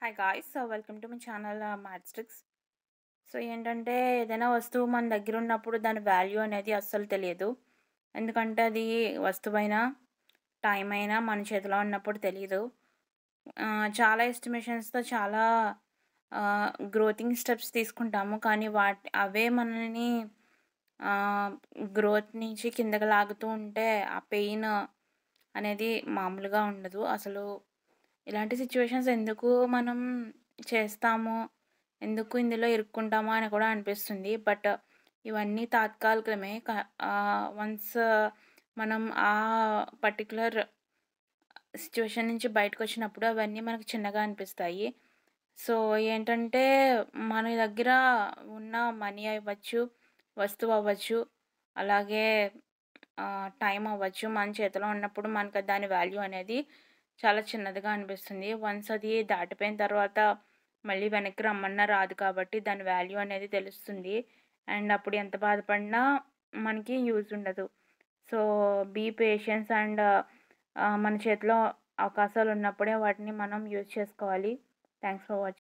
Hi guys. Welcome to my channel Mathstics. So ఏంటంటే ఏదైనా వస్తువు మన దగ్గర ఉన్నప్పుడు దాని వాల్యూ అనేది అస్సలు తెలియదు. ఎందుకంటే అది వస్తువైనా, టైం అయినా మన చేతిలో ఉన్నప్పుడు తెలీదు. చాలా ఎస్టిమేషన్స్‌తో చాలా గ్రోతింగ్ స్టెప్స్ తీసుకుంటాము. కానీ అవే మనల్ని ఆహ్, గ్రోత్ నుంచి కిందకి లాగుతూ ఉంటే ఆ పెయిన్ అనేది మామూలుగా ఉండదు. అసలు ఇలాంటి సిట్యుయేషన్స్ ఎందుకు మనం చేస్తాము? ఎందుకు ఇందులో ఇరుక్కుంటామా అని కూడా అనిపిస్తుంది. బట్ ఇవన్నీ తాత్కాలికమే. వన్స్ మనం ఆ పర్టిక్యులర్ సిట్యుయేషన్ నుంచి బయటకొచ్చినప్పుడు అవన్నీ మనకు చిన్నగా అనిపిస్తాయి. సో, ఏంటంటే మన దగ్గర ఉన్న మనీ అవ్వచ్చు, వస్తువు అవ్వచ్చు, అలాగే టైం అవ్వచ్చు. మన చేతిలో ఉన్నప్పుడు మనకు దాని వాల్యూ అనేది చాలా చిన్నదిగా అనిపిస్తుంది. వన్స్ అది దాటిపోయిన తర్వాత మళ్ళీ వెనక్కి రమ్మన్నా రాదు కాబట్టి దాని వాల్యూ అనేది తెలుస్తుంది. అండ్ అప్పుడు ఎంత బాధపడినా మనకి యూజ్ ఉండదు. సో, బీ పేషెన్స్ అండ్ మన చేతిలో అవకాశాలున్నప్పుడే వాటిని మనం యూజ్ చేసుకోవాలి. Thanks for watching.